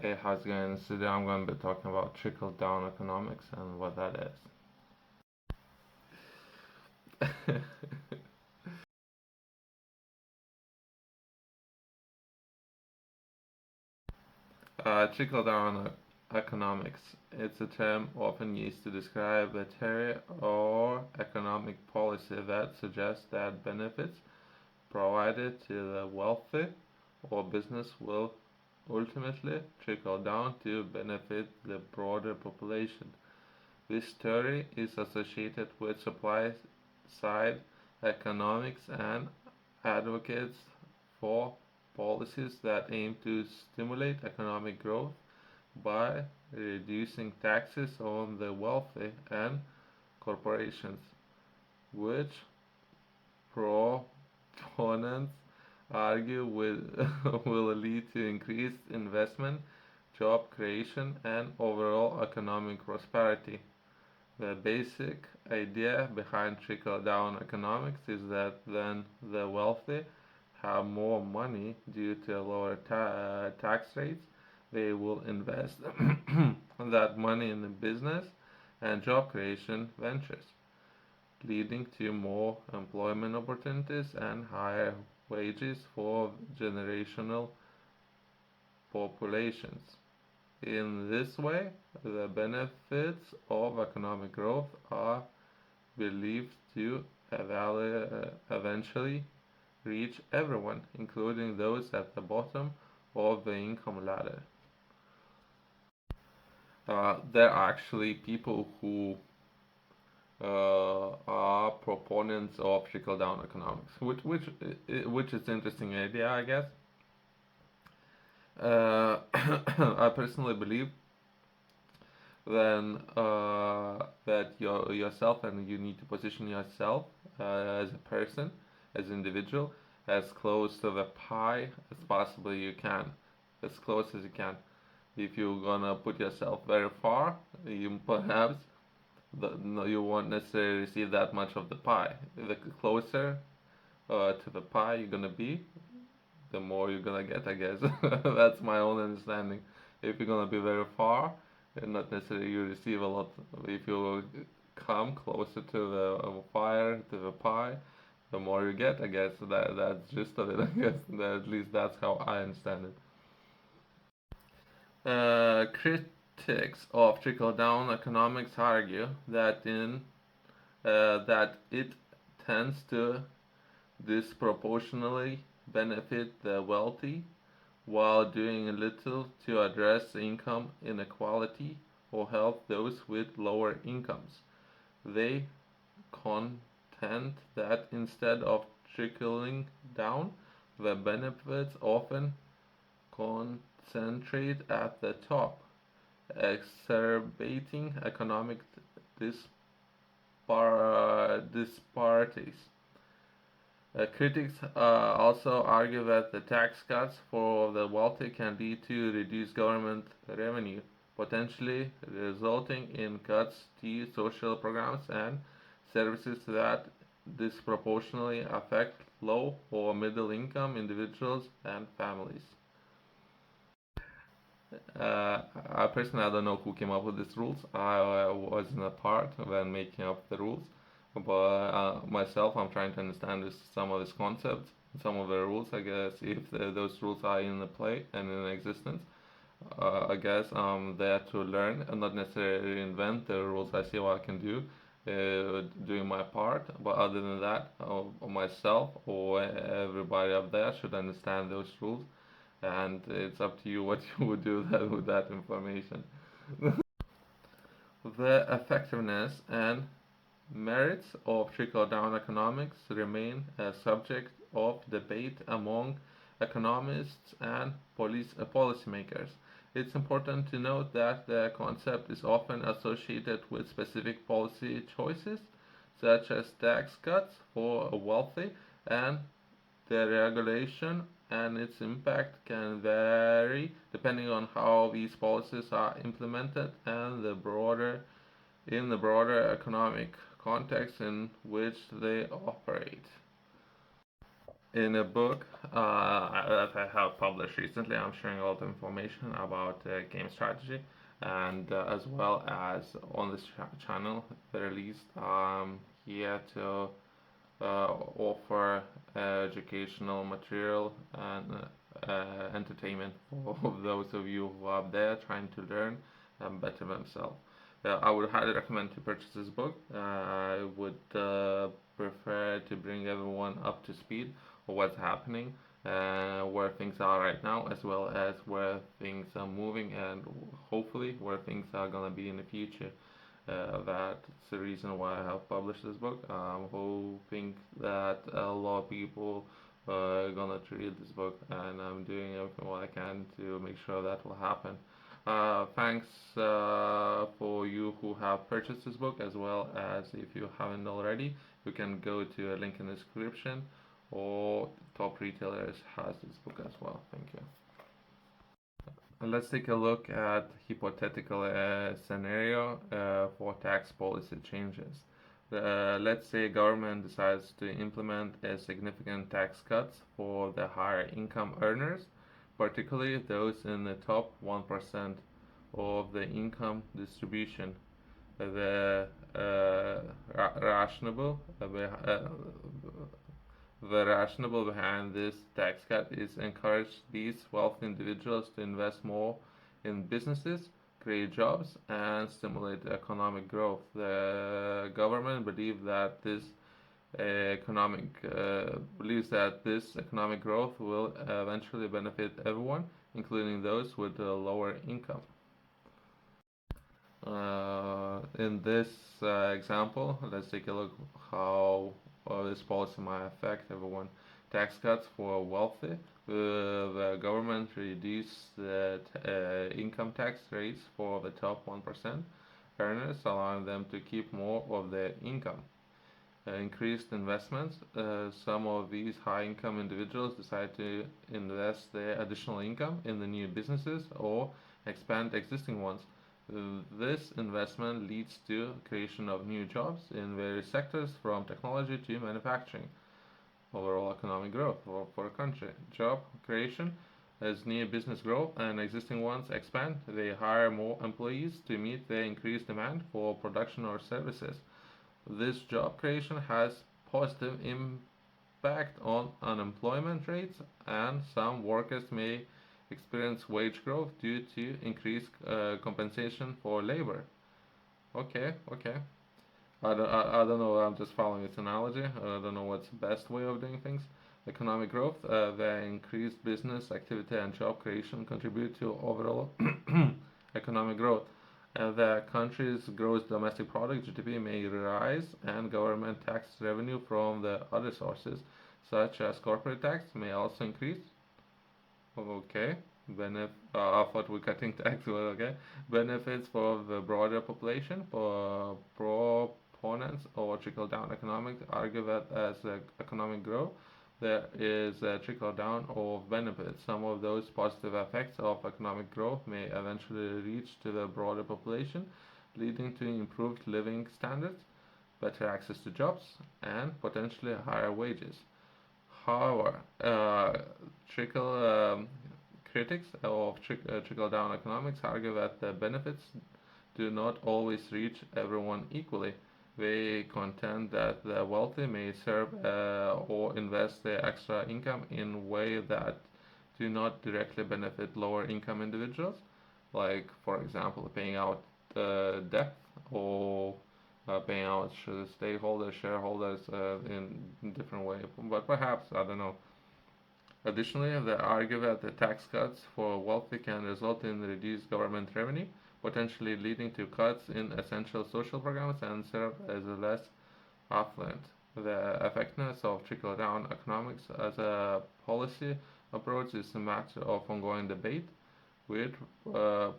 Hey, how's it going? Today I'm going to be talking about trickle-down economics and what that is. Trickle-down economics. It's a term often used to describe a theory or economic policy that suggests that benefits provided to the wealthy or business will ultimately trickle down to benefit the broader population. This theory is associated with supply side economics and advocates for policies that aim to stimulate economic growth by reducing taxes on the wealthy and corporations, which proponents argue will lead to increased investment, job creation, and overall economic prosperity. The basic idea behind trickle-down economics is that then the wealthy have more money due to lower tax rates, they will invest that money in the business and job creation ventures, leading to more employment opportunities and higher wages for generational populations. In this way, the benefits of economic growth are believed to eventually reach everyone, including those at the bottom of the income ladder. There are actually people who are proponents of trickle-down economics, which is an interesting idea, I guess. I personally believe then that yourself and you need to position yourself as a person, as an individual, as close to the pie as possibly you can, as close as you can. If you're gonna put yourself very far, you perhaps no, you won't necessarily receive that much of the pie. The closer to the pie you're gonna be, the more you're gonna get, I guess. That's my own understanding. If you're gonna be very far, not necessarily you receive a lot. If you come closer to the fire, to the pie, the more you get, I guess. That's just of it. I guess at least that's how I understand it. Critics of trickle-down economics argue that it tends to disproportionately benefit the wealthy while doing little to address income inequality or help those with lower incomes. They contend that instead of trickling down, the benefits often concentrate at the top, exacerbating economic disparities. Critics also argue that the tax cuts for the wealthy can lead to reduced government revenue, potentially resulting in cuts to social programs and services that disproportionately affect low or middle income individuals and families. I personally I don't know who came up with these rules. I wasn't a part when making up the rules, but myself I'm trying to understand some of these concepts, some of the rules. I guess if those rules are in the play and in existence, I guess I'm there to learn and not necessarily invent the rules. I see what I can do, doing my part. But other than that, myself or everybody up there should understand those rules and it's up to you what you would do with that information. The effectiveness and merits of trickle-down economics remain a subject of debate among economists and policymakers. It's important to note that the concept is often associated with specific policy choices, such as tax cuts for wealthy and deregulation, and its impact can vary depending on how these policies are implemented and in the broader economic context in which they operate. In a book that I have published recently. I'm sharing a lot of information about game strategy, and as well as on this channel, the release here to offer educational material and entertainment for those of you who are there trying to learn and better themselves. I would highly recommend to purchase this book. I would prefer to bring everyone up to speed of what's happening, where things are right now, as well as where things are moving, and hopefully where things are gonna be in the future. That's the reason why I have published this book. I'm hoping that a lot of people are gonna read this book, and I'm doing everything what I can to make sure that will happen. Thanks for you who have purchased this book, as well as if you haven't already, you can go to a link in the description, or top retailers has this book as well. Thank you. Let's take a look at hypothetical scenario for tax policy changes. Let's say government decides to implement a significant tax cuts for the higher income earners, particularly those in the top 1% of the income distribution. The rationale the rationale behind this tax cut is encourage these wealthy individuals to invest more in businesses, create jobs, and stimulate economic growth. The government economic believes that this economic growth will eventually benefit everyone, including those with a lower income. In this example, let's take a look how this policy might affect everyone. Tax cuts for wealthy. The government reduced the income tax rates for the top 1% earners, allowing them to keep more of their income. Increased investments. Some of these high income individuals decide to invest their additional income in the new businesses or expand existing ones. This investment leads to creation of new jobs in various sectors, from technology to manufacturing. Overall economic growth for a country. Job creation. As new business grow and existing ones expand, they hire more employees to meet the increased demand for production or services. This job creation has positive impact on unemployment rates, and some workers may experience wage growth due to increased compensation for labor. Okay. I don't know. I'm just following this analogy. I don't know what's the best way of doing things. Economic growth, the increased business activity and job creation contribute to overall economic growth. The country's gross domestic product (GDP) may rise, and government tax revenue from the other sources, such as corporate tax, may also increase. Okay. I thought we're cutting tax, but okay. Benefits for the broader population. For proponents or trickle-down economics argue that as the economic growth, there is a trickle-down of benefits. Some of those positive effects of economic growth may eventually reach to the broader population, leading to improved living standards, better access to jobs, and potentially higher wages. However, critics of trickle-down economics argue that the benefits do not always reach everyone equally. They contend that the wealthy may serve or invest their extra income in ways that do not directly benefit lower income individuals, like, for example, paying out debt, or paying out shareholders in different way. But perhaps, I don't know. Additionally, they argue that the tax cuts for wealthy can result in reduced government revenue, potentially leading to cuts in essential social programs, and serve as a less affluent. The effectiveness of trickle-down economics as a policy approach is a matter of ongoing debate, with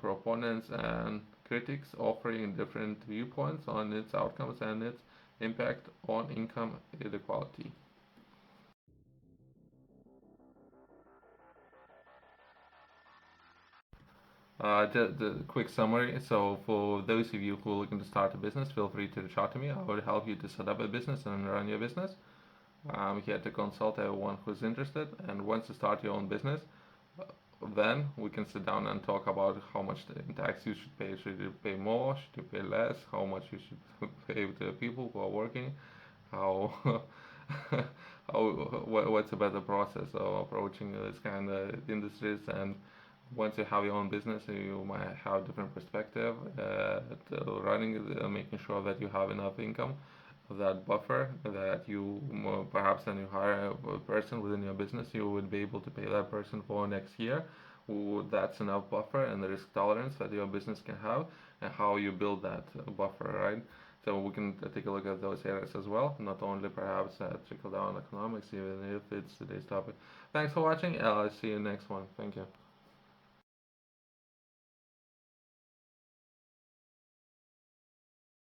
proponents and critics offering different viewpoints on its outcomes and its impact on income inequality. Just a quick summary. So, for those of you who are looking to start a business, feel free to reach out to me. I will help you to set up a business and run your business. here to consult everyone who's interested. And once you start your own business, then we can sit down and talk about how much in tax you should pay. Should you pay more? Should you pay less? How much you should pay to the people who are working? How what's a better process of approaching this kind of industries? And once you have your own business, you might have different perspective to running, making sure that you have enough income, that buffer, that you perhaps when you hire a person within your business, you would be able to pay that person for next year. That's enough buffer and the risk tolerance that your business can have, and how you build that buffer, right? So we can take a look at those areas as well, not only perhaps trickle down economics, even if it's today's topic. Thanks for watching. I'll see you next one. Thank you.